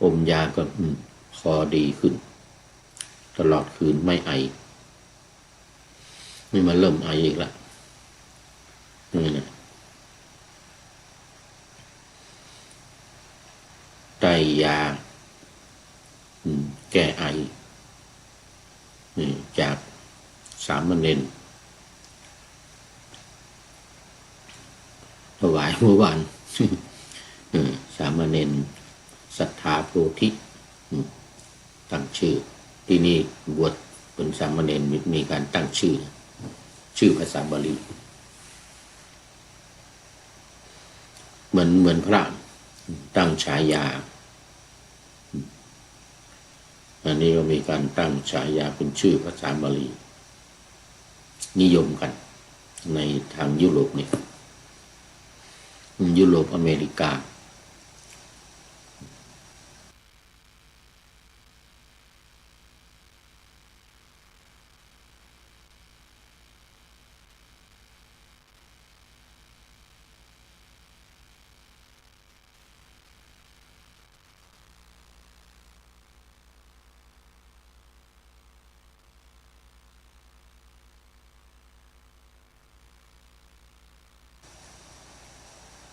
อมยาก็คอดีขึ้นตลอดคืนไม่ไอนี่มันเริ่มไออีกแล้วนี่นะไตยาแก้ไอจากสามเณรถวายเมื่อวานสามเณรศรัทธาโพธิตั้งชื่อที่นี่บวชเป็นสามเณรมีการตั้งชื่อภาษาบาลีเหมือนพระตั้งฉายาอันนี้ก็มีการตั้งฉายาเป็นชื่อภาษาบาลีนิยมกันในทางยุโรปเนี่ยยุโรปอเมริกา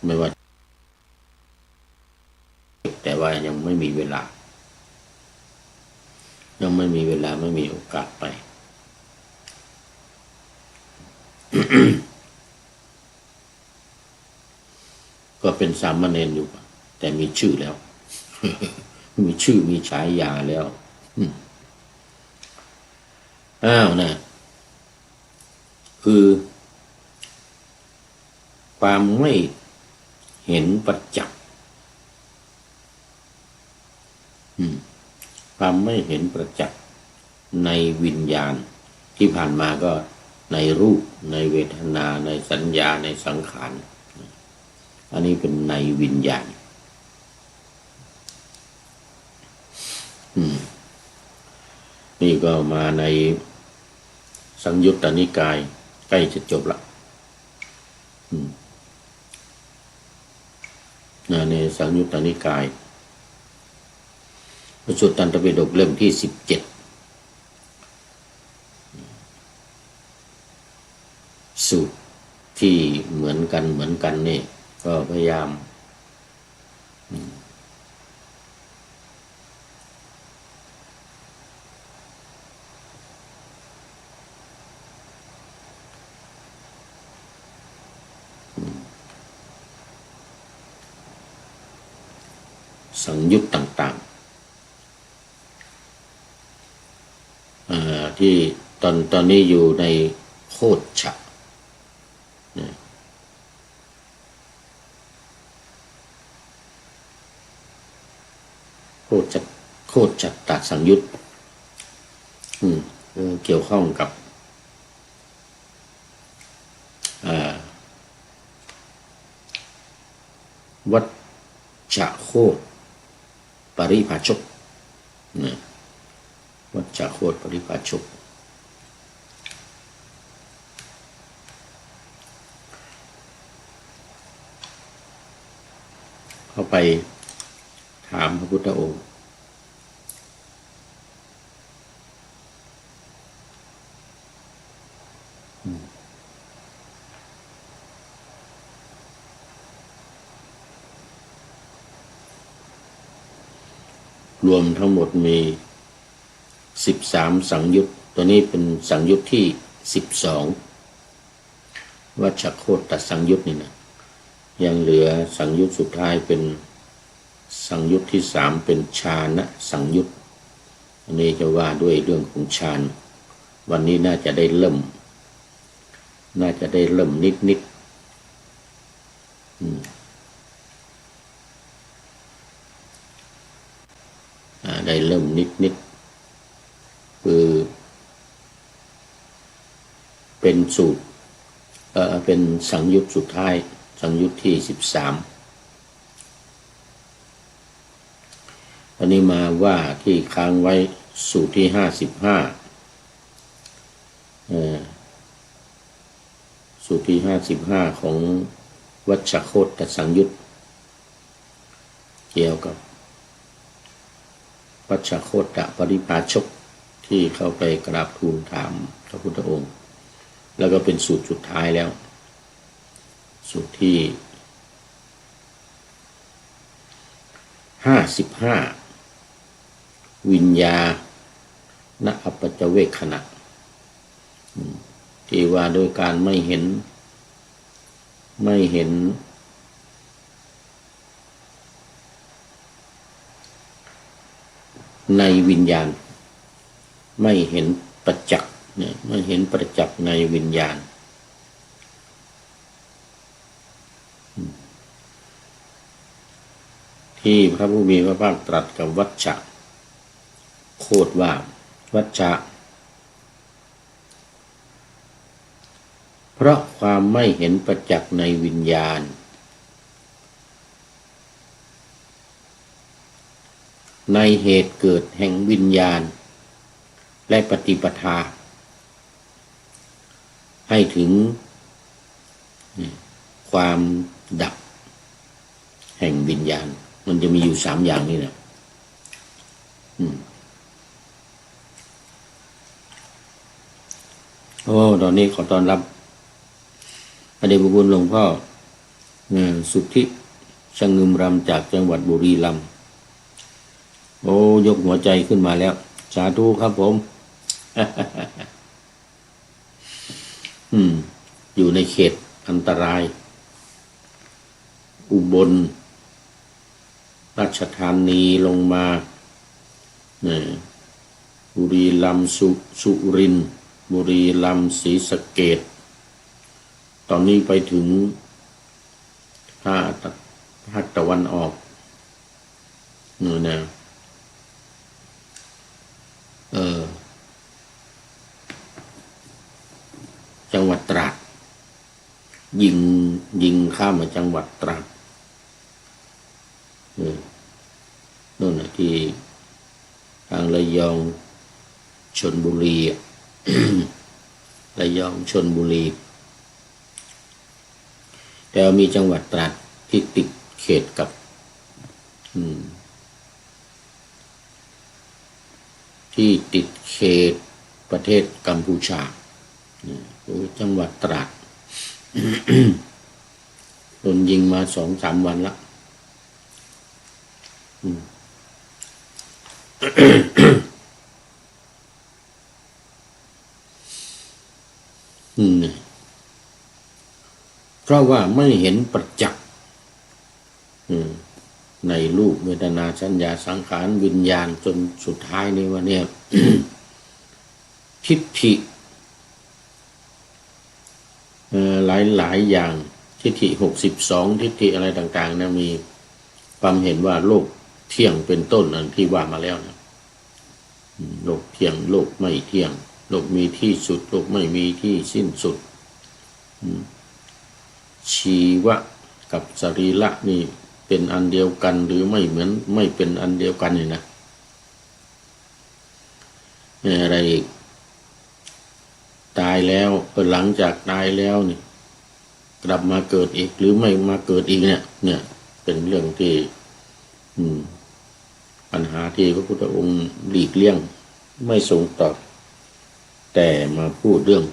ไม่ว่าแต่ว่ายังไม่มีเวลาไม่มีโอกาสไป ก็เป็นสามเณรอยู่แต่มีชื่อแล้ว มีชื่อมีฉายาแล้วนะคือความไม่เห็นประจักษ์ความไม่เห็นประจักษ์ในวิญญาณที่ผ่านมาก็ในรูปในเวทนาในสัญญาในสังขารอันนี้เป็นในวิญญาณนี่ก็มาในสังยุตตนิกายใกล้จะจบละในสังยุตตนิกายพระสุตตันตปิฎกเล่มที่17สูตรที่เหมือนกันนี่ก็พยายามสังยุตต่างๆที่ตอนนี้อยู่ในโคชฌะโคชฌัตตสังยุตเกี่ยวข้องกับวัชฌโคตปริภาชกวัชฌโคตปริภาชกเข้าไปถามพระพุทธองค์รวมทั้งหมดมี13สังยุตตัวนี้เป็นสังยุตที่12วัชฌโคตสังยุตนี่นะยังเหลือสังยุตสุดท้ายเป็นสังยุตที่3เป็นฌานสังยุตอันนี้จะว่าด้วยเรื่องของฌานวันนี้น่าจะได้เริ่มนิดได้เริ่มนิดคือเป็นสูตรเป็นสังยุตสุดท้ายสังยุตที่13อันนี้มาว่าที่ค้างไว้สูตรที่สูตรที่55ของวัชฌโคตสังยุตเกี่ยวกับ วัชโคตปริภาชกที่เข้าไปกราบทูลถามพระพุทธองค์แล้วก็เป็นสูตรสุดท้ายแล้วสูตรที่55วิญญาณอัปปัจจเวคขณะที่ว่าโดยการไม่เห็นในวิญญาณไม่เห็นประจักษ์เนี่ยไม่เห็นประจักษ์ในวิญญาณที่พระผู้มีพระภาคตรัสกับวัชชะโคตว่าวัชชะเพราะความไม่เห็นประจักษ์ในวิญญาณในเหตุเกิดแห่งวิญญาณและปฏิปทาให้ถึงความดับแห่งวิญญาณมันจะมีอยู่3อย่างนี่นะตอนนี้ขอต้อนรับพระเดชพระคุณหลวงพ่อสุทธิชงึมรำจากจังหวัดบุรีรัมย์ยกหัวใจขึ้นมาแล้วสาธุครับผม อยู่ในเขตอันตรายอุบลราชธานีลงมาบุรีรัมย์สุรินทร์บุรีรัมย์ศรีสะเกษตอนนี้ไปถึงภาคตะวันออกนู่นนะจังหวัดตราดยิงข้ามมาจังหวัดตราดนู่นนะที่ทางระยองชลบุรี ระยองชลบุรีแต่มีจังหวัดตราดที่ติดเขตกับที่ติดเขตประเทศกัมพูชาจังหวัดตราด โดนยิงมา2-3 วันละเพราะว่าไม่เห็นประจักษ์ในรูปเวทนาสัญญาสังขารวิญญาณจนสุดท้ายนี้ว่าเนี่ย ทิฏฐิหลายอย่างทิฏฐิ62ทิฏฐิอะไรต่างๆนะมีความเห็นว่าโลกเที่ยงเป็นต้นนั่นที่ว่ามาแล้วนะโลกเที่ยงโลกไม่เที่ยงโลกมีที่สุดโลกไม่มีที่สิ้นสุดชีวะกับสรีระนี่เป็นอันเดียวกันหรือไม่เป็นอันเดียวกันนี่นะอะไรอีกตายแล้วหลังจากตายแล้วนี่กลับมาเกิดอีกหรือไม่มาเกิดอีกเนี่ยเป็นเรื่องที่ปัญหาที่พระพุทธองค์หลีกเลี่ยงไม่ทรงตอบแต่มาพูดเรื่อง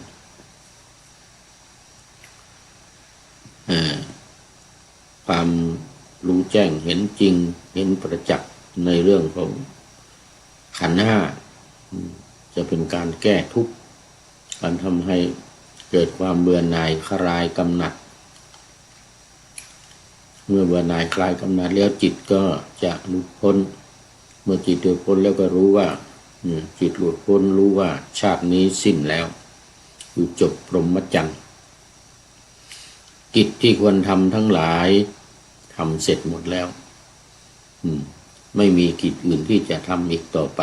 ความรู้แจ้งเห็นจริงเห็นประจักษ์ในเรื่องของขันธ์ห้าจะเป็นการแก้ทุกข์การทำให้เกิดความเบื่อหน่ายคลายกำหนัดเมื่อเบื่อหน่ายคลายกำหนัดแล้วจิตก็จะหลุดพ้นเมื่อจิตหลุดพ้นแล้วก็รู้ว่าจิตหลุดพ้นรู้ว่าชาตินี้สิ้นแล้วคือจบพรหมจรรย์กิจที่ควรทำทั้งหลายทำเสร็จหมดแล้วไม่มีกิจอื่นที่จะทำอีกต่อไป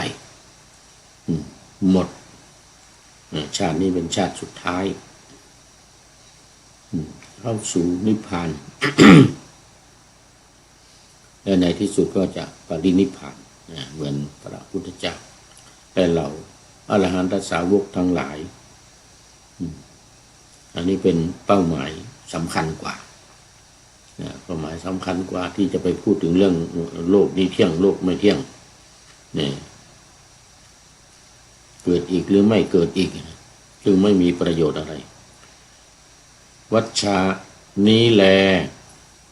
หมดชาตินี้เป็นชาติสุดท้ายเข้าสู่นิพพาน และในที่สุดก็จะปรินิพพานเหมือนพระพุทธเจ้าและเราอรหันตสาวกทั้งหลายอันนี้เป็นเป้าหมายสำคัญกว่าเป้าหมายสำคัญกว่าที่จะไปพูดถึงเรื่องโลกนี้เที่ยงโลกไม่เที่ยง เนี่ยเกิดอีกหรือไม่เกิดอีกจึงไม่มีประโยชน์อะไรวัชชะนี้แล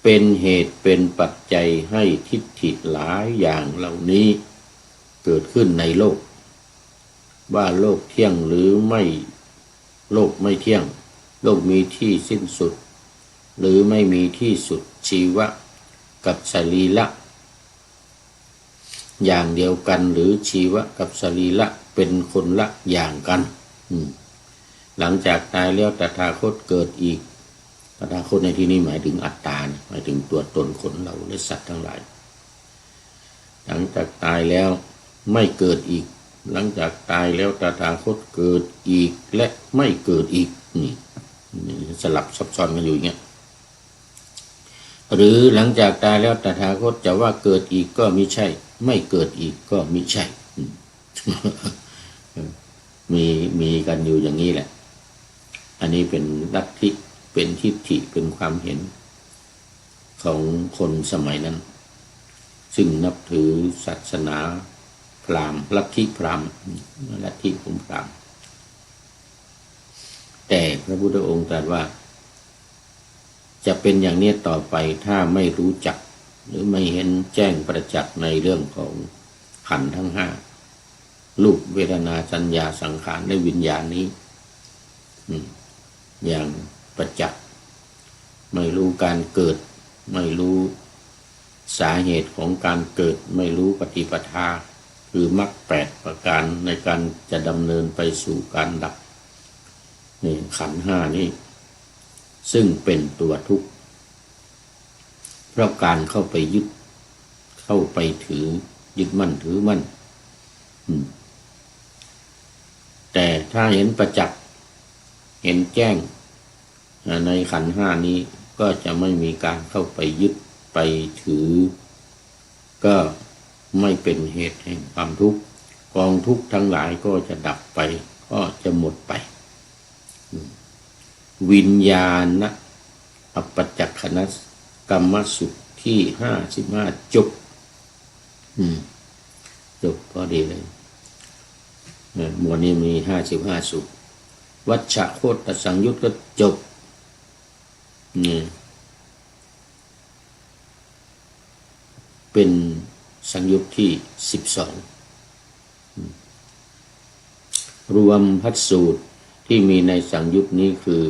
เป็นเหตุเป็นปัจจัยให้ทิฏฐิหลายอย่างเหล่านี้เกิดขึ้นในโลกว่าโลกเที่ยงหรือไม่โลกไม่เที่ยงโลกมีที่สิ้นสุดหรือไม่มีที่สุดชีวะกับสรีระอย่างเดียวกันหรือชีวะกับสรีระเป็นคนละอย่างกันหลังจากตายแล้วตถาคตเกิดอีกตถาคตในที่นี้หมายถึงอัตตาหมายถึงตัวตนคนเราและสัตว์ทั้งหลายหลังจากตายแล้วไม่เกิดอีกหลังจากตายแล้วตถาคตเกิดอีกและไม่เกิดอีกนี่สลับซับซ้อนกันอยู่อย่างเงี้ยหรือหลังจากตายแล้วตถาคตจะว่าเกิดอีกก็มิใช่ไม่เกิดอีกก็มิใช่ มีกันอยู่อย่างนี้แหละอันนี้เป็นลัทธิเป็นทิฏฐิเป็นความเห็นของคนสมัยนั้นซึ่งนับถือศาสนาพราหมณ์ลัทธิพราหมณ์ลัทธิของพราหมณ์แต่พระพุทธองค์ตรัสว่าจะเป็นอย่างนี้ต่อไปถ้าไม่รู้จักหรือไม่เห็นแจ้งประจักษ์ในเรื่องของขันธ์ทั้งห้ารูปเวทนาสัญญาสังขารและวิญญาณนี้อย่างประจักษ์ไม่รู้การเกิดไม่รู้สาเหตุของการเกิดไม่รู้ปฏิปทาคือมรรค8ประการในการจะดำเนินไปสู่การดับนี่ขันธ์ห้านี้ซึ่งเป็นตัวทุกข์เพราะการเข้าไปยึดเข้าไปถือยึดมั่นถือมั่นแต่ถ้าเห็นประจักษ์เห็นแจ้งในขันธ์ห้านี้ก็จะไม่มีการเข้าไปยึดไปถือก็ไม่เป็นเหตุแห่งความทุกข์กองทุกข์ทั้งหลายก็จะดับไปก็จะหมดไปวิญญาณนะอปัจจคณกรรมสุขที่55จบจบพอดีเลยหมวดนี้มี55สุขวัชชะโคตสังยุตก็จบเป็นสังยุตที่12รวมพัสสูตรที่มีในสังยุตนี้คือ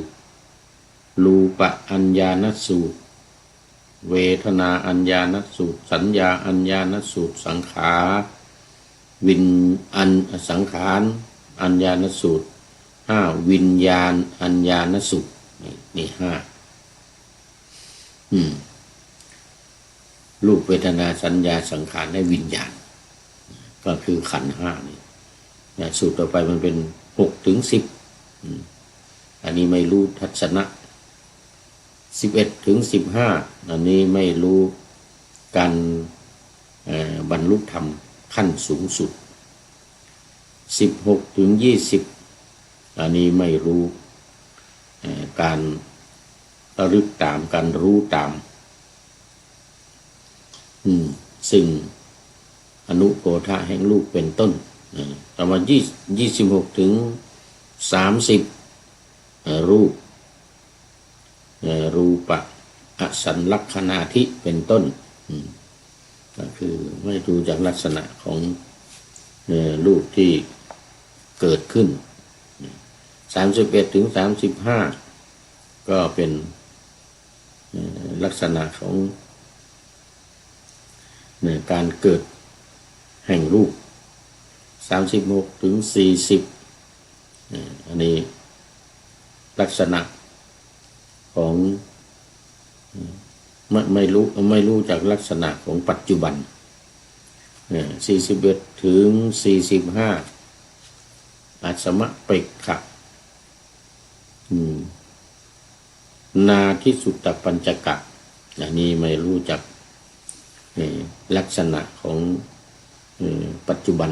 รูปอัญญานสูตรเวทนาอัญญานสูตรสัญญาอัญญานสูตรสังขารวิญสังขารอัญญานสูตร5วิญญาณอัญญานสูตรนี่5รูปเวทนาสัญญาสังขารและวิญญาณก็คือขันธ์ห้านี่สูตรต่อไปมันเป็น6 ถึง 10อันนี้ไม่รู้ทัศนะ11 ถึง 15อันนี้ไม่รู้การบรรลุธรรมขั้นสูงสุด16 ถึง 20อันนี้ไม่รู้การระลึกตามการรู้ตามซึ่งอนุโพธะแห่งรูปเป็นต้นประมาณ26 ถึง 30รูปรูปะอสัญลักขณาธิเป็นต้นก็คือไม่ดูจากลักษณะของรูปที่เกิดขึ้น31 ถึง 35ก็เป็นลักษณะของการเกิดแห่งรูป36 ถึง 40อันนี้ลักษณะของไม่รู้จากลักษณะของปัจจุบัน41 ถึง 45อาสมะเปกขะนาทิสุตตปัญจกะอันนี้ไม่รู้จักลักษณะของปัจจุบัน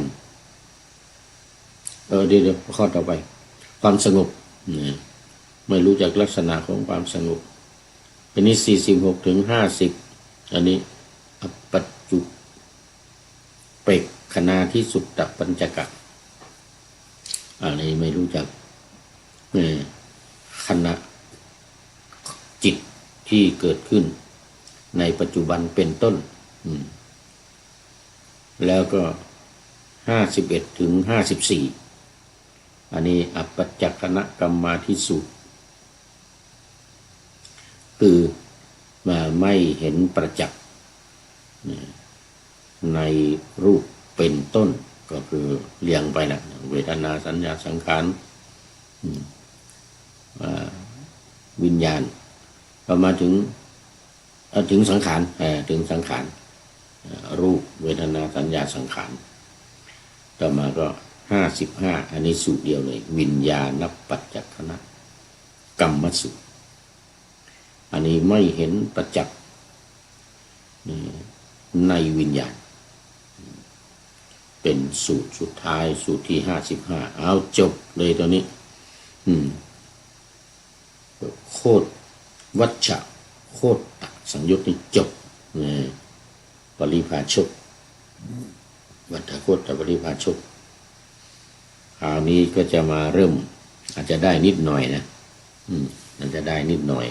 เดี๋ยวข้อต่อไปความสงบไม่รู้จักลักษณะของความสงบอันนี้46 ถึง 50อันนี้ปัจจุ เปกคณาที่สุดตปัญจกะอะไรไม่รู้จักขณะจิตที่เกิดขึ้นในปัจจุบันเป็นต้นแล้วก็51 ถึง 54อันนี้อัปปัจจคณกรรมาธิสูตรคือไม่เห็นประจักษ์ในรูปเป็นต้นก็คือเรียงไปนะเวทนาสัญญาสังขารวิญญาณพอมาถึงสังขารถึงสังขารรูปเวทนาสัญญาสังขารต่อมาก็55อันนี้สูตรเดียวเลยวิญญาณปัจจคณกรรมสูตรอันนี้ไม่เห็นประจักษ์ในวิญญาณเป็นสูตรสุดท้ายสูตรที่55เอาจบเลยตัวนี้โคตรวัชชะโคตรสังยุตนี่จบปริภาชกวัฏโคตรปริภาชกคราวนี้ก็จะมาเริ่มอาจจะได้นิดหน่อยนะอาจจะได้นิดหน่อย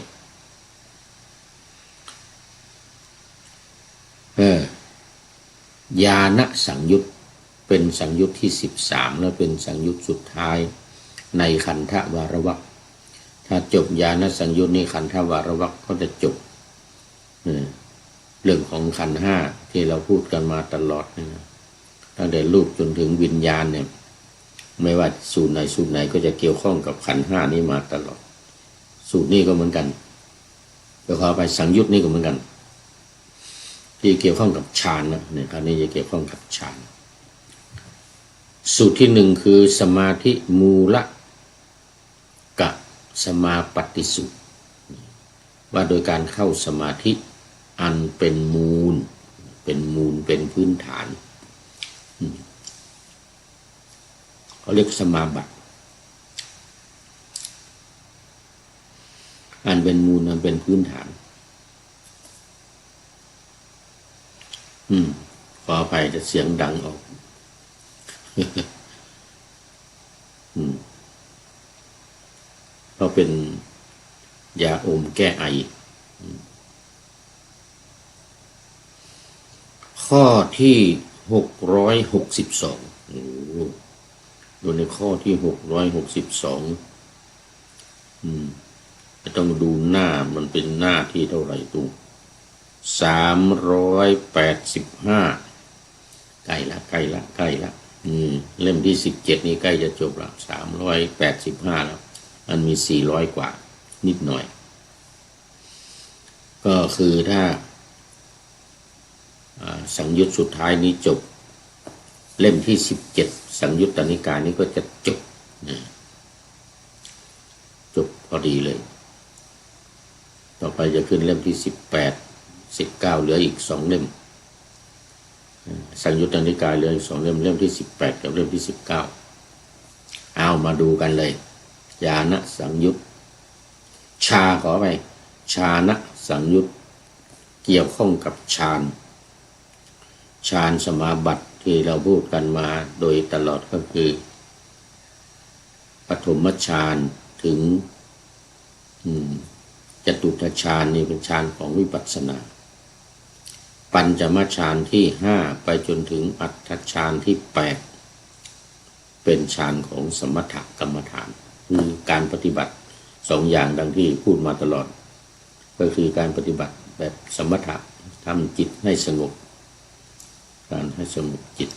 ญาณสังยุตเป็นสังยุตที่13แล้วเป็นสังยุตสุดท้ายในขันธวารวรรคถ้าจบญาณสังยุตนี้ขันธวารวรรคก็จะจบเรื่องของขันธ์5ที่เราพูดกันมาตลอดนะตั้งแต่รูปจนถึงวิญญาณเนี่ยไม่ว่าสูตรไหนก็จะเกี่ยวข้องกับขันธ์5นี้มาตลอดสูตรนี้ก็เหมือนกันเดี๋ยวขอไปสังยุตนี่ก็เหมือนกันที่เกี่ยวข้องกับฌานนะเนี่ยคราวนี้จะเกี่ยวข้องกับฌานสูตรที่1คือสมาธิมูลกะสมาปฏิสูตรว่าโดยการเข้าสมาธิอันเป็นมูลเป็นพื้นฐานเขาเรียกสมาบัติอันเป็นมูลอันเป็นพื้นฐานขออภัยจะเสียงดังออกเพราะเป็นยาอมแก้ไอข้อที่662ดูในข้อที่662จะต้องดูหน้ามันเป็นหน้าที่เท่าไหร่ตู้385ใกล้ละเล่มที่17นี่ใกล้จะจบแล้ว385แล้วมันมี400กว่านิดหน่อยก็คือถ้าสังยุตสุดท้ายนี้จบเล่มที่17สังยุตตนิกายนี้ก็จะจบพอดีเลยต่อไปจะขึ้นเล่มที่18 19เหลืออีก2เล่มสังยุตตนิกายเหลืออีก2เล่มเล่มที่18กับเล่มที่19เอามาดูกันเลยญาณสังยุตขอไปฌานสังยุตเกี่ยวข้องกับฌานสมาบัติที่เราพูดกันมาโดยตลอดก็คือปฐมฌานถึงจตุตฌานนี่เป็นฌานของวิปัสสนาปัญจมฌานที่5ไปจนถึงอัฏฐฌานที่8เป็นฌานของสมถกรรมฐานคือการปฏิบัติ2อย่างดังที่พูดมาตลอดก็คือการปฏิบัติแบบสมถะทำจิตให้สงบการให้สงบจิต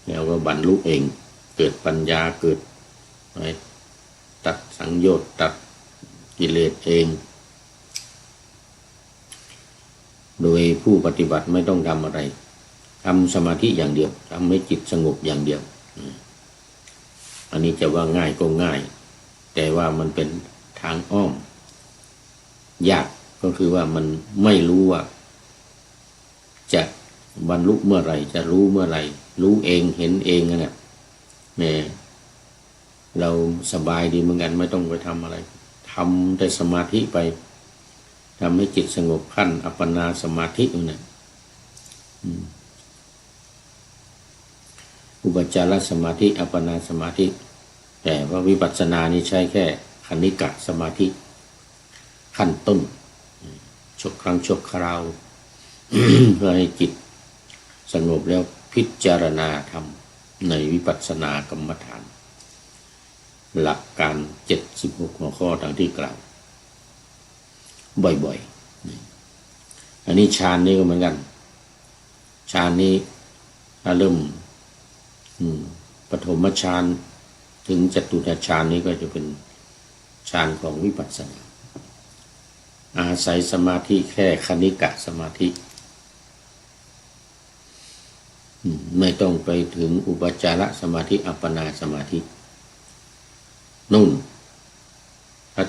แล้วก็บรรลุเองเกิดปัญญาเกิดตัดสังโยชน์ตัดกิเลสเองโดยผู้ปฏิบัติไม่ต้องทำอะไรทำสมาธิอย่างเดียวทำให้จิตสงบอย่างเดียวอันนี้จะว่าง่ายก็ง่ายแต่ว่ามันเป็นทางอ้อมยากก็คือว่ามันไม่รู้ว่าจะบรรลุเมื่อไหร่จะรู้เมื่อไหร่รู้เองเห็นเองนะเนี่ยเราสบายดีเหมือนกันไม่ต้องไปทำอะไรทำแต่สมาธิไปทำให้จิตสงบขั้นอัปปนาสมาธินั่นแหละ อุปจารสมาธิอัปปนาสมาธิแต่ว่าวิปัสสนานี่ใช้แค่คณิกะสมาธิขั้นต้นชั่วครั้งชั่วคราว เพื่อให้จิตสงบแล้วพิจารณาธรรมในวิปัสสนากรรมฐานหลักการ76หัวข้อดังที่กล่าวบ่อยๆอันนี้ฌานนี้ก็เหมือนกันฌานนี้ถ้าเริ่มปฐมฌานถึงจตุตฌานนี้ก็จะเป็นฌานของวิปัสสนาอาศัยสมาธิแค่คณิกะสมาธิไม่ต้องไปถึงอุปจารสมาธิอัปปนาสมาธินู่น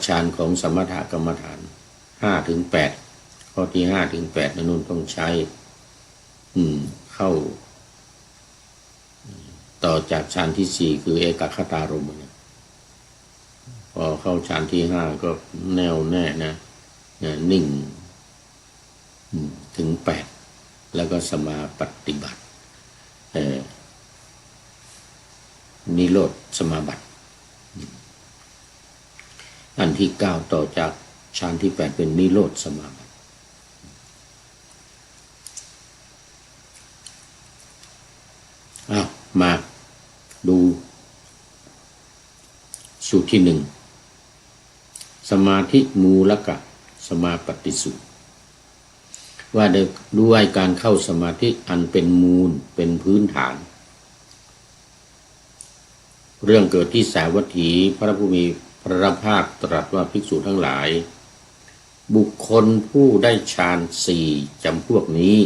ฌานของสมถกรรมฐาน5-8ข้อที่5-8นั่นต้องใช้เข้าต่อจากฌานที่4คือเอกคตารมณ์พอเข้าฌานที่5ก็แน่วแน่นะนิ่งถึง8แล้วก็สมาปฏิบัตินิโรธสมาบัติอันที่9ต่อจากฌานที่8เป็นนิโรธสมาบัติมาดูสูตรที่1สมาธิมูลกะสมาปฏิสูตรว่าด้วยการเข้าสมาธิอันเป็นมูลเป็นพื้นฐานเรื่องเกิดที่สาวัตถีพระผู้มีพระภาคตรัสว่าภิกษุทั้งหลายบุคคลผู้ได้ฌาน4จำพวกนี้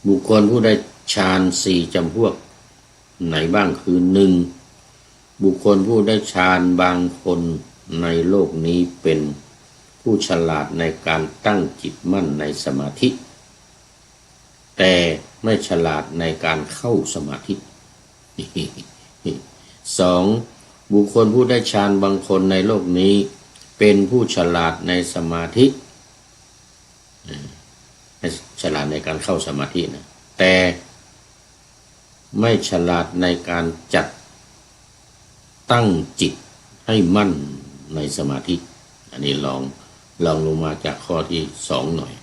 บุคคลผู้ได้ฌาน4จำพวกไหนบ้างคือ1บุคคลผู้ได้ฌานบางคนในโลกนี้เป็นผู้ฉลาดในการตั้งจิตมั่นในสมาธิแต่ไม่ฉลาดในการเข้าสมาธิ 2. บุคคลผู้ได้ฌานบางคนในโลกนี้เป็นผู้ฉลาดในสมาธิฉลาดในการเข้าสมาธินะแต่ไม่ฉลาดในการจัดตั้งจิตให้มั่นในสมาธิอันนี้ลองลงมาจากข้อที่2หน่อย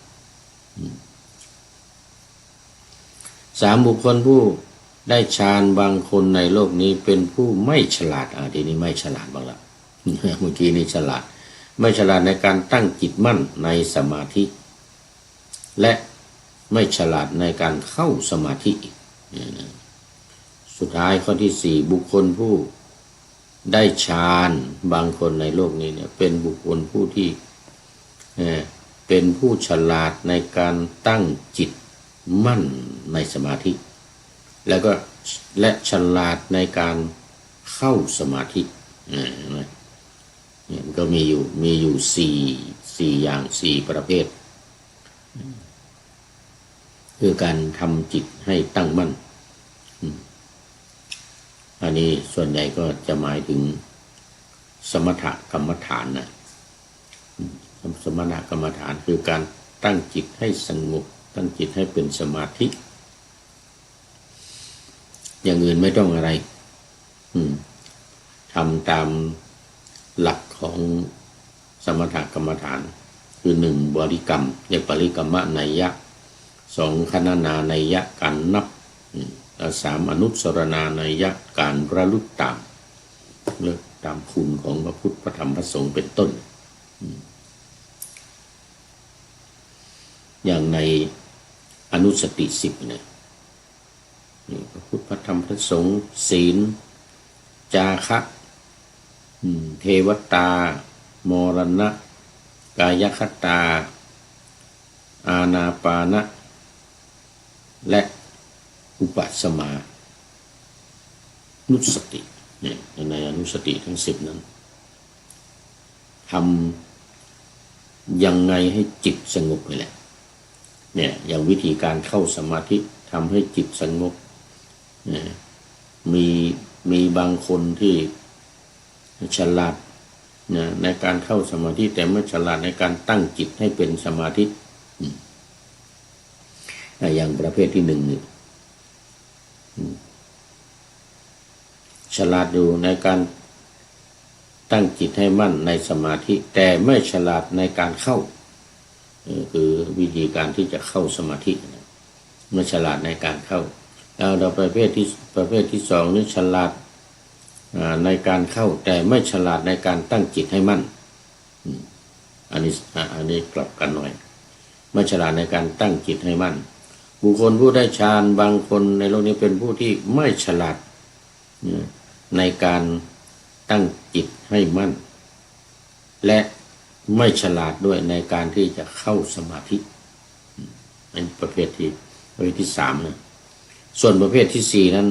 3. บุคคลผู้ได้ฌานบางคนในโลกนี้เป็นผู้ไม่ฉลาดทีนี้ไม่ฉลาดบ้างละ เมื่อกี้นี้ฉลาดไม่ฉลาดในการตั้งจิตมั่นในสมาธิและไม่ฉลาดในการเข้าสมาธิสุดท้ายข้อที่4บุคคลผู้ได้ฌานบางคนในโลกนี้เนี่ยเป็นบุคคลผู้ที่เป็นผู้ฉลาดในการตั้งจิตมั่นในสมาธิและฉลาดในการเข้าสมาธิเนี่ยก็มีอยู่4อย่าง4ประเภทคือการทำจิตให้ตั้งมั่นอันนี้ส่วนใหญ่ก็จะหมายถึงสมถกรรมฐานนะสมถกรรมฐานคือการตั้งจิตให้สงบตั้งจิตให้เป็นสมาธิอย่างอื่นไม่ต้องอะไรทำตามหลักของสมถกรรมฐานคือ1บริกรรมเรียกปริกรรมนัยยะ2คณนานัยยะการนับ3อนุสรณานัยยะการระลึกตามเลิกตามคุณของพระพุทธพระธรรมพระสงฆ์เป็นต้นอย่างในอนุสติ10เนี่ยพระพุทธพระธรรมพระสงฆ์ศีลจาคะเทวตามรณะกายคตาอานาปานะและอุปสมานุสติเนี่ยในอนุสติทั้ง10นั้นทำยังไงให้จิตสงบนี่แหละเนี่ยอย่างวิธีการเข้าสมาธิทำให้จิตสงบมีบางคนที่ฉลาดในการเข้าสมาธิแต่ไม่ฉลาดในการตั้งจิตให้เป็นสมาธิอย่างประเภทที่1นี่ ฉลาดอยู่ในการตั้งจิตให้มั่นในสมาธิแต่ไม่ฉลาดในการเข้าคือวิธีการที่จะเข้าสมาธิไม่ฉลาดในการเข้าเราประเภทที่สองนี่ฉลาดในการเข้าแต่ไม่ฉลาดในการตั้งจิตให้มั่นอันนี้กลับกันหน่อยไม่ฉลาดในการตั้งจิตให้มั่นบุคคลผู้ได้ฌานบางคนในโลกนี้เป็นผู้ที่ไม่ฉลาดในการตั้งจิตให้มั่นและไม่ฉลาดด้วยในการที่จะเข้าสมาธิอันประเภทที่สามนะส่วนประเภทที่สี่นั้น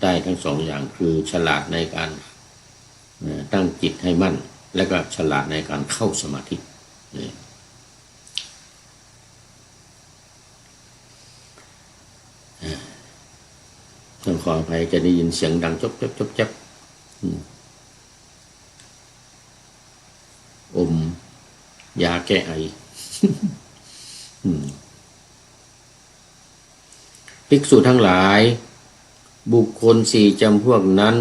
ได้ทั้งสองอย่างคือฉลาดในการตั้งจิตให้มั่นและก็ฉลาดในการเข้าสมาธิต้องขออภัยจะได้ยินเสียงดังจบอมยาแก้ไอภิกษุทั้งหลายบุคคลสี่จำพวกนั้น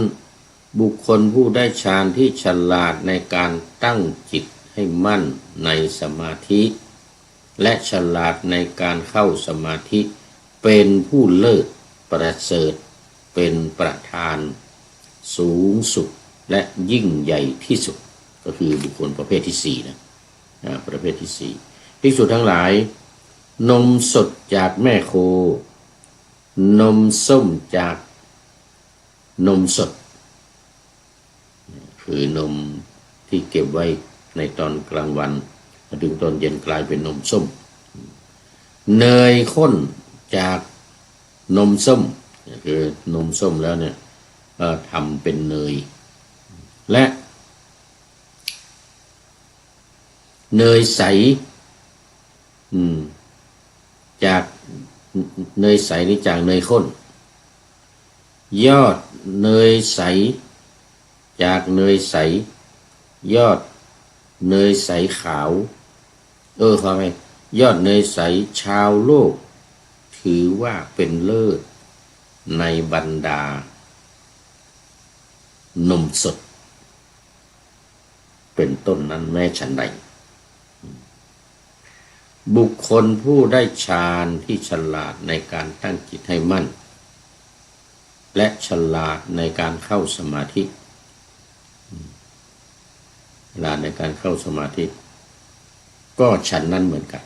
บุคคลผู้ได้ฌานที่ฉลาดในการตั้งจิตให้มั่นในสมาธิและฉลาดในการเข้าสมาธิเป็นผู้เลิศประเสริฐเป็นประธานสูงสุดและยิ่งใหญ่ที่สุดก็คือบุคคลประเภทที่สี่นะประเภทที่สี่ภิกษุทั้งหลายนมสดจากแม่โคนมส้มจากนมสดคือนมที่เก็บไว้ในตอนกลางวันมาถึงตอนเย็นกลายเป็นนมส้มเนยข้นจากนมส้มคือนมส้มแล้วเนี่ยทำเป็นเนยและเนยใสจากเนยใสนี่จากเนยข้นยอดเนยใสจากเนยใสยอดเนยใสขาวขอไปยอดเนยใสชาวโลกถือว่าเป็นเลิศในบรรดานมสดเป็นต้นนั้นแม้ฉันใดบุคคลผู้ได้ฌานที่ฉลาดในการตั้งจิตให้มั่นและฉลาดในการเข้าสมาธิฉลาดในการเข้าสมาธิก็ฉันนั้นเหมือนกัน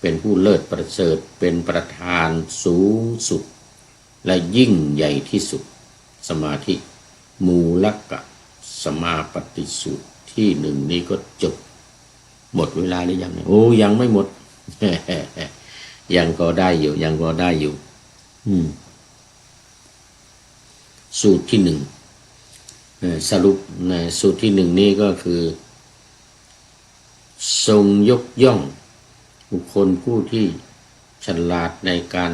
เป็นผู้เลิศประเสริฐเป็นประธานสูงสุดและยิ่งใหญ่ที่สุดสมาธิมูลกะสมาปฏิสูตรที่หนึ่งนี้ก็จบหมดเวลาหรือยังยังไม่หมด ยังก็ได้อยู่สูตรที่หนึ่งสรุปในสูตรที่หนึ่งนี้ก็คือทรงยกย่องบุคคลผู้ที่ฉลาดในการ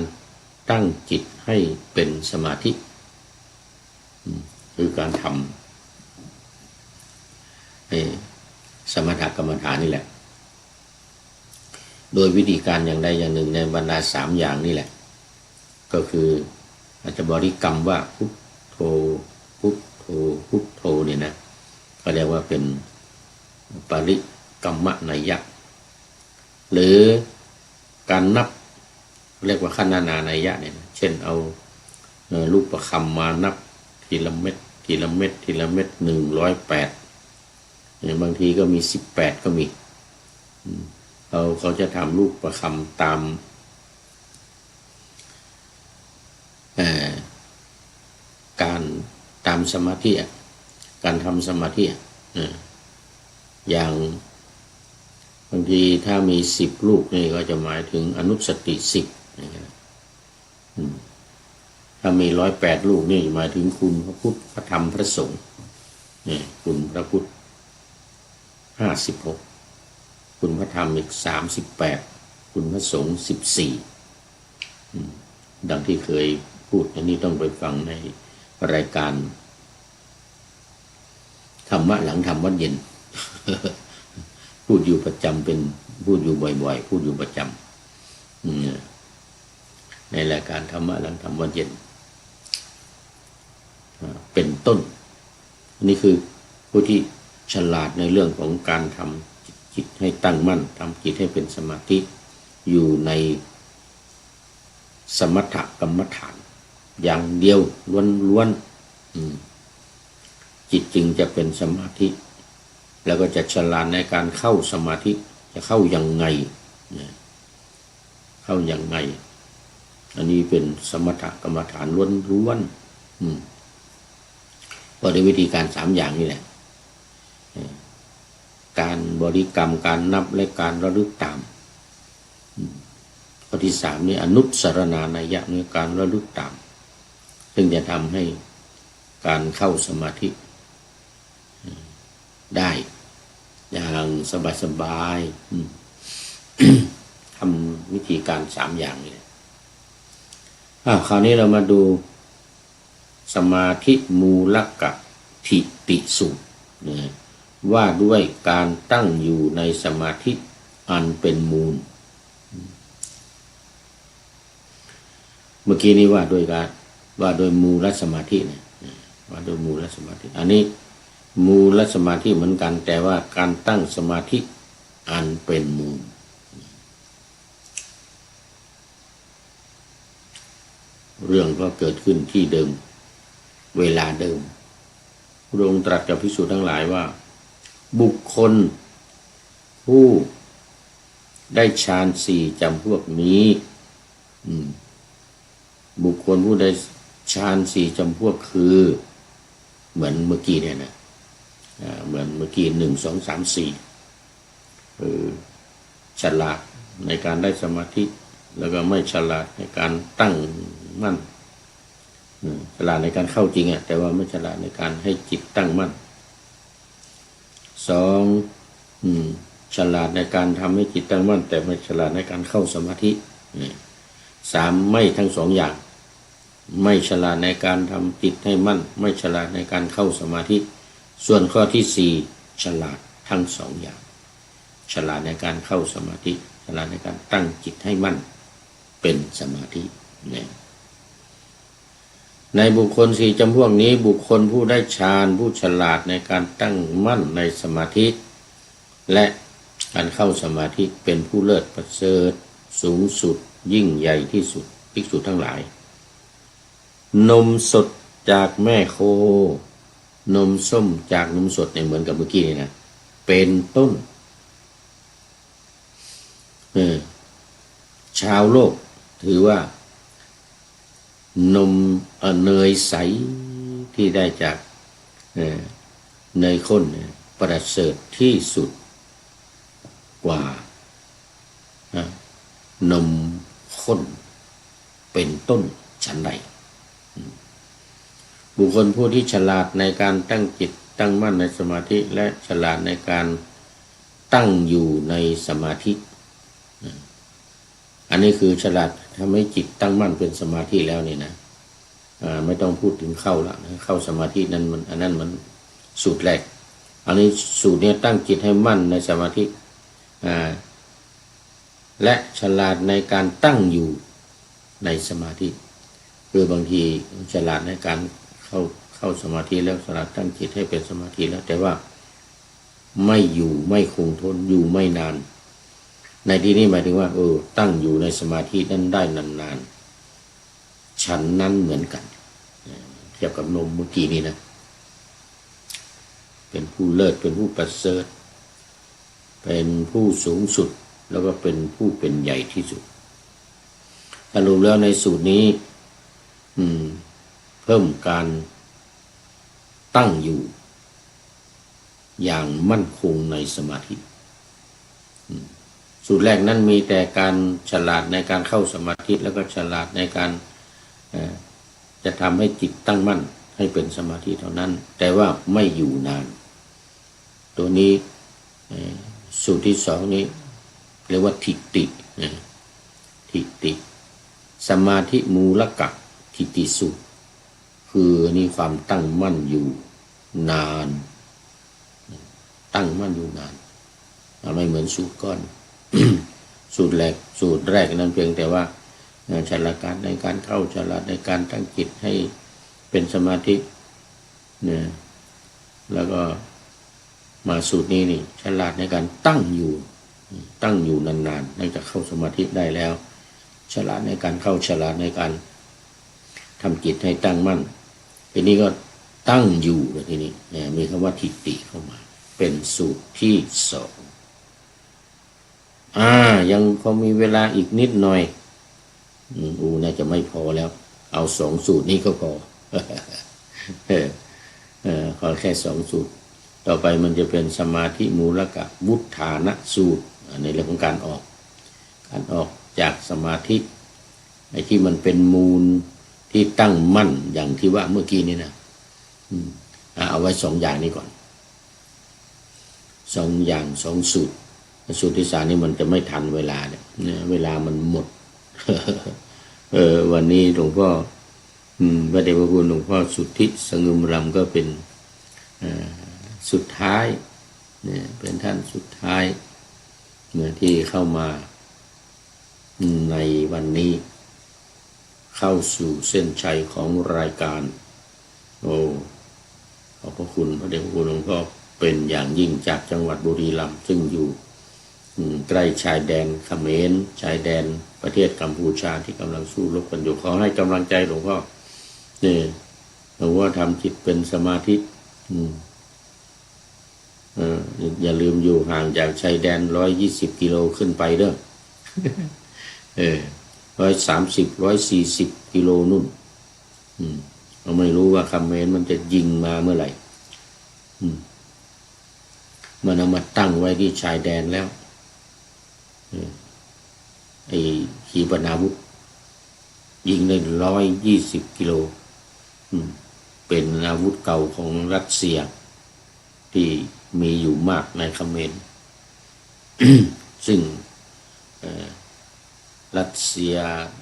ตั้งจิตให้เป็นสมาธิคือการทำสมถกรรมฐานนี่แหละโดยวิธีการอย่างใดอย่างหนึ่งในบรรดาสามอย่างนี่แหละก็คืออาจจะบริกรรมว่าพุทโธพุทโธพุทโธเนี่ยนะก็เรียกว่าเป็นปริกรรมนัยยะหรือการนับเรียกว่าขณานัยยะเนี่ยเช่นเอาลูกประคำมานับทีละเม็ด108บางทีก็มี18ก็มีเขาจะทำลูกประคำตามการตามสมาธิการทำสมาธิอย่างบางทีถ้ามี10ลูกนี่ก็จะหมายถึงอนุสติ10ถ้ามี108ลูกนี่หมายถึงคุณพระพุทธพระธรรมพระสงฆ์คุณพระพุทธ56คุณพระธรรมอีก38คุณพระสงฆ์14ดังที่เคยพูดอันนี้ต้องไปฟังในรายการธรรมะหลังธรรมวัดเย็น พูดอยู่ประจำเป็นพูดอยู่บ่อยๆพูดอยู่ประจำในรายการธรรมะหลังธรรมวัดเย็น อันนี้คือผู้ที่ฉลาดในเรื่องของการทำจิตให้ตั้งมั่นทำจิตให้เป็นสมาธิอยู่ในสมถกรรมฐานอย่างเดียวล้วนๆจิตจึงจะเป็นสมาธิแล้วก็จะฉลาดในการเข้าสมาธิจะเข้ายังไงเข้ายังไงอันนี้เป็นสมถกรรมฐานล้วนก็ด้วยวิธีการ3อย่างนี่แหละการบริกรรมการนับและการระลึกตามข้อที่3นี่อนุสรณานัยยะในการระลึกตามซึ่งจะทำให้การเข้าสมาธิได้อย่างสบายๆทำวิธีการ3อย่างนี้คราวนี้เรามาดูสมาธิมูลกทิติสูตรว่าด้วยการตั้งอยู่ในสมาธิอันเป็นมูลเมื่อกี้นี้ว่าโดยมูลสมาธิเนี่ยว่าโดยมูลสมาธิอันนี้มูลสมาธิเหมือนกันแต่ว่าการตั้งสมาธิอันเป็นมูลเรื่องก็เกิดขึ้นที่เดิมเวลาเดิมพระองค์ตรัสกับภิกษุทั้งหลายว่าบุคคลผู้ได้ฌาน4จำพวกนี้บุคคลผู้ได้ฌาน4จำพวกคือเหมือนเมื่อกี้เนี่ยนะเหมือนเมื่อกี้1 2 3 4ฉลาดในการได้สมาธิแล้วก็ไม่ฉลาดในการตั้งมั่นฉลาดในการเข้าจริงแต่ว่าไม่ฉลาดในการให้จิตตั้งมั่น2ฉลาดในการทำให้จิตตั้งมั่นแต่ไม่ฉลาดในการเข้าสมาธิ3ไม่ทั้ง2อย่างไม่ฉลาดในการทำจิตให้มั่นไม่ฉลาดในการเข้าสมาธิส่วนข้อที่4ฉลาดทั้ง2อย่างฉลาดในการเข้าสมาธิฉลาดในการตั้งจิตให้มั่นเป็นสมาธิในบุคคล4จำพวกนี้บุคคลผู้ได้ฌานผู้ฉลาดในการตั้งมั่นในสมาธิและการเข้าสมาธิเป็นผู้เลิศประเสริฐสูงสุดยิ่งใหญ่ที่สุดภิกษุทั้งหลายนมสดจากแม่โคนมส้มจากนมสดเนี่ยเหมือนกับเมื่อกี้นี่นะเป็นต้นชาวโลกถือว่านมเนยใสที่ได้จากเนยข้นประเสริฐที่สุดกว่านมข้นเป็นต้นฉันใดบุคคลผู้ที่ฉลาดในการตั้งจิตตั้งมั่นในสมาธิและฉลาดในการตั้งอยู่ในสมาธิอันนี้คือฉลาดทำให้จิตตั้งมั่นเป็นสมาธิแล้วนี่นะไม่ต้องพูดถึงเข้าละเข้าสมาธินั้นมันอันนั้นมันสูตรแรกอันนี้สูตรนี้ตั้งจิตให้มั่นในสมาธิและฉลาดในการตั้งอยู่ในสมาธิคือบางทีฉลาดในการเข้าสมาธิแล้วฉลาดตั้งจิตให้เป็นสมาธิแล้วแต่ว่าไม่อยู่ไม่คงทนอยู่ไม่นานในที่นี้หมายถึงว่าตั้งอยู่ในสมาธินั้นได้นานๆฉันนั้นเหมือนกันเทียบกับนมเมื่อกี้นี้นะเป็นผู้เลิศเป็นผู้ประเสริฐเป็นผู้สูงสุดแล้วก็เป็นผู้เป็นใหญ่ที่สุดสรุปแล้วในสูตรนี้เพิ่มการตั้งอยู่อย่างมั่นคงในสมาธิสูตรแรกนั้นมีแต่การฉลาดในการเข้าสมาธิแล้วก็ฉลาดในการจะทำให้จิตตั้งมั่นให้เป็นสมาธิเท่านั้นแต่ว่าไม่อยู่นานตัวนี้สูตรที่2นี้เรียกว่าทิฏฐิสมาธิมูลกทิฏฐิสูตรคือนี่ความตั้งมั่นอยู่นานตั้งมั่นอยู่นานไม่เหมือนสูตรก้อน สูตรแรกนั้นเพียงแต่ว่าฉลาดในการเข้าฉลาดในการตั้งจิตให้เป็นสมาธิ แล้วก็มาสูตรนี้นี่ฉลาดในการตั้งอยู่นานๆหลังจากเข้าสมาธิได้แล้วฉลาดในการเข้าฉลาดในการทำจิตให้ตั้งมั่นทีนี้ก็ตั้งอยู่เลยทีนี้มีคำว่าทิฏฐิเข้ามาเป็นสูตรที่สองยังพอมีเวลาอีกนิดหน่อยน่าจะไม่พอแล้วเอาสองสูตรนี้ก็พอขอแค่สองสูตรต่อไปมันจะเป็นสมาธิมูลกะวุฒานะสูตรในเรื่องของการออกจากสมาธิไอ้ที่มันเป็นมูลที่ตั้งมั่นอย่างที่ว่าเมื่อกี้นี้นะเอาไว้สองอย่างนี้ก่อนสองอย่างสองสูตรสูตรที่สามนี่มันจะไม่ทันเวลาเนี่ยเวลามันหมด วันนี้หลวงพ่อพระเดชพระคุณหลวงพ่อสุทธิสงึมรำก็เป็นสุดท้ายเนี่ยเป็นท่านสุดท้ายที่เข้ามาในวันนี้เข้าสู่เส้นชัยของรายการขอบพระคุณพระเดชพระคุณหลวงพ่อเป็นอย่างยิ่งจากจังหวัดบุรีรัมย์ซึ่งอยู่ใกล้ชายแดนเขมรชายแดนประเทศกัมพูชาที่กำลังสู้รบกันอยู่ขอให้กำลังใจหลวงพ่อเนี่ยหลวงพ่อทำจิตเป็นสมาธิอย่าลืมอยู่ห่างจากชายแดน120 กิโลขึ้นไปเด้อ130 140 กิโลนู่นเราไม่รู้ว่าเขมรมันจะยิงมาเมื่อไหร่มันเอามาตั้งไว้ที่ชายแดนแล้วไอ้ขีปนาวุธยิงได้120 กิโลเป็นอาวุธเก่าของรัสเซียที่มีอยู่มากในเขมร ซึ่งรัสเซีย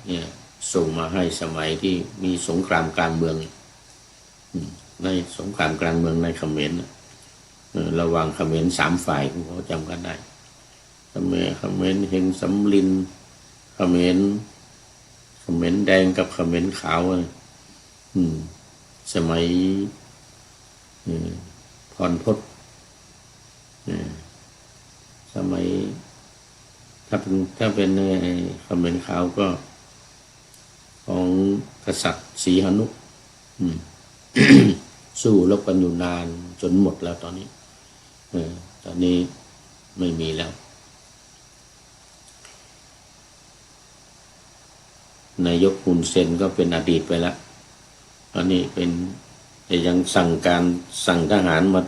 เนี่ยส่งมาให้สมัยที่มีสงครามกลางเมืองในสงครามกลางเมืองในเขมรระหว่างเขมร3 ฝ่ายเขาจำกันได้เขมรเฮงสำลินเขมรแดงกับเขมรขาวสมัยพรพศสมัยถ้าเป็นเขมรขาวก็ของกษัตริย์ศรีหนุ สู้รบกันอยู่นานจนหมดแล้วตอนนี้ตอนนี้ไม่มีแล้วนายกฮุนเซนก็เป็นอดีตไปแล้วตอนนี้เป็นแต่ยังสั่งทหารมา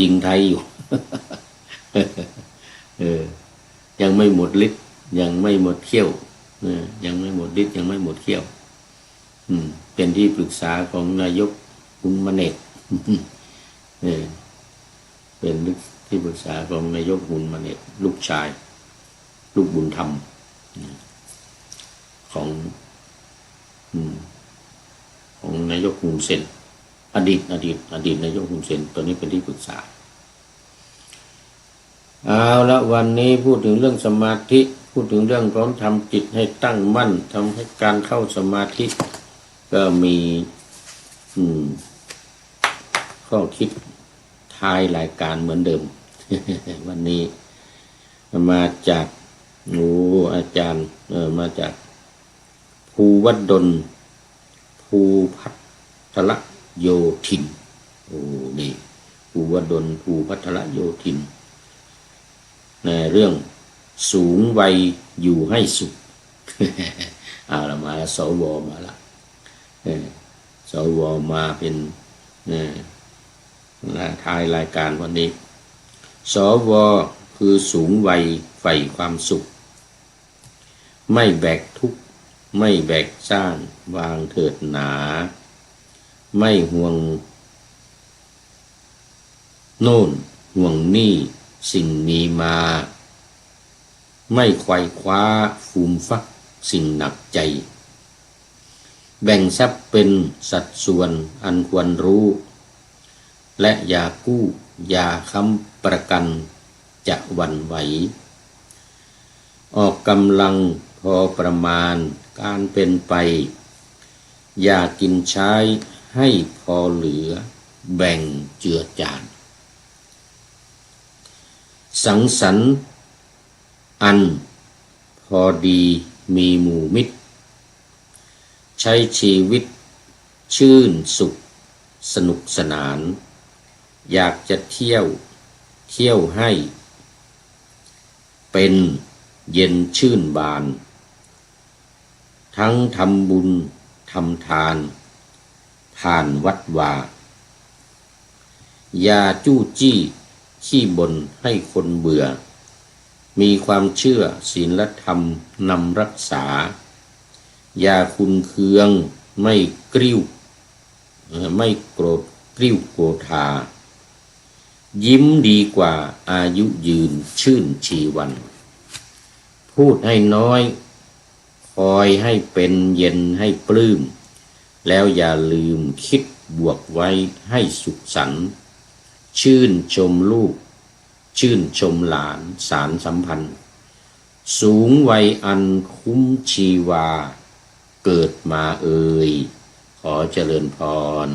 ยิงไทยอยู่ ยังไม่หมดฤทธิ์ยังไม่หมดเขี้ยวยังไม่หมดฤทธิ์ยังไม่หมดเขี้ยวเป็นที่ปรึกษาของนายกฮุนมาเนต เป็นที่ปรึกษาของนายกฮุนมาเนตลูกชายลูกบุญธรรมของนายกฮุนเซนอดีตนายกฮุนเซนตอนนี้เป็นที่ปรึกษาเอาละวันนี้พูดถึงเรื่องสมาธิพูดถึงเรื่องของทำจิตให้ตั้งมั่นทำให้การเข้าสมาธิก็มีข้อคิดท้ายรายการเหมือนเดิม วันนี้มาจากอาจารย์มาจากภูวัดดลภูพัทรโยธินนี่ภูวัดดลภูพัทรโยธินในเรื่องสูงวัยอยู่ให้สุข เอาละมาแล้วสวมาละสวมาเป็นท้ายรายการวันนี้สวคือสูงวัยใฝ่ความสุขไม่แบกทุกข์ไม่แบกสร้างวางเถิดหนาไม่ห่วงโน่นห่วงนี่สิ่งมีมาไม่ไขว่คว้าฟูมฟักสิ่งหนักใจแบ่งทรัพย์เป็นสัดส่วนอันควรรู้และอย่ากู้อย่าค้ำประกันจะหวั่นไหวออกกำลังพอประมาณการเป็นไปอย่ากินใช้ให้พอเหลือแบ่งเจือจาน สังสรรค์อันพอดีมีหมู่มิตรใช้ชีวิตชื่นสุขสนุกสนานอยากจะเที่ยวให้เป็นเย็นชื่นบานทั้งทำบุญทำทานผ่านวัดวาอย่าจู้จี้ขี้บ่นให้คนเบื่อมีความเชื่อศีลธรรมนำรักษาอย่าคุนเคืองไม่กริ้วไม่โกรธกริ้วโกรธายิ้มดีกว่าอายุยืนชื่นชีวันพูดให้น้อยคอยให้เป็นเย็นให้ปลื้มแล้วอย่าลืมคิดบวกไว้ให้สุขสันต์ชื่นชมลูกชื่นชมหลานสารสัมพันธ์สูงวัยอันคุ้มชีวาเกิดมาขอเจริญพร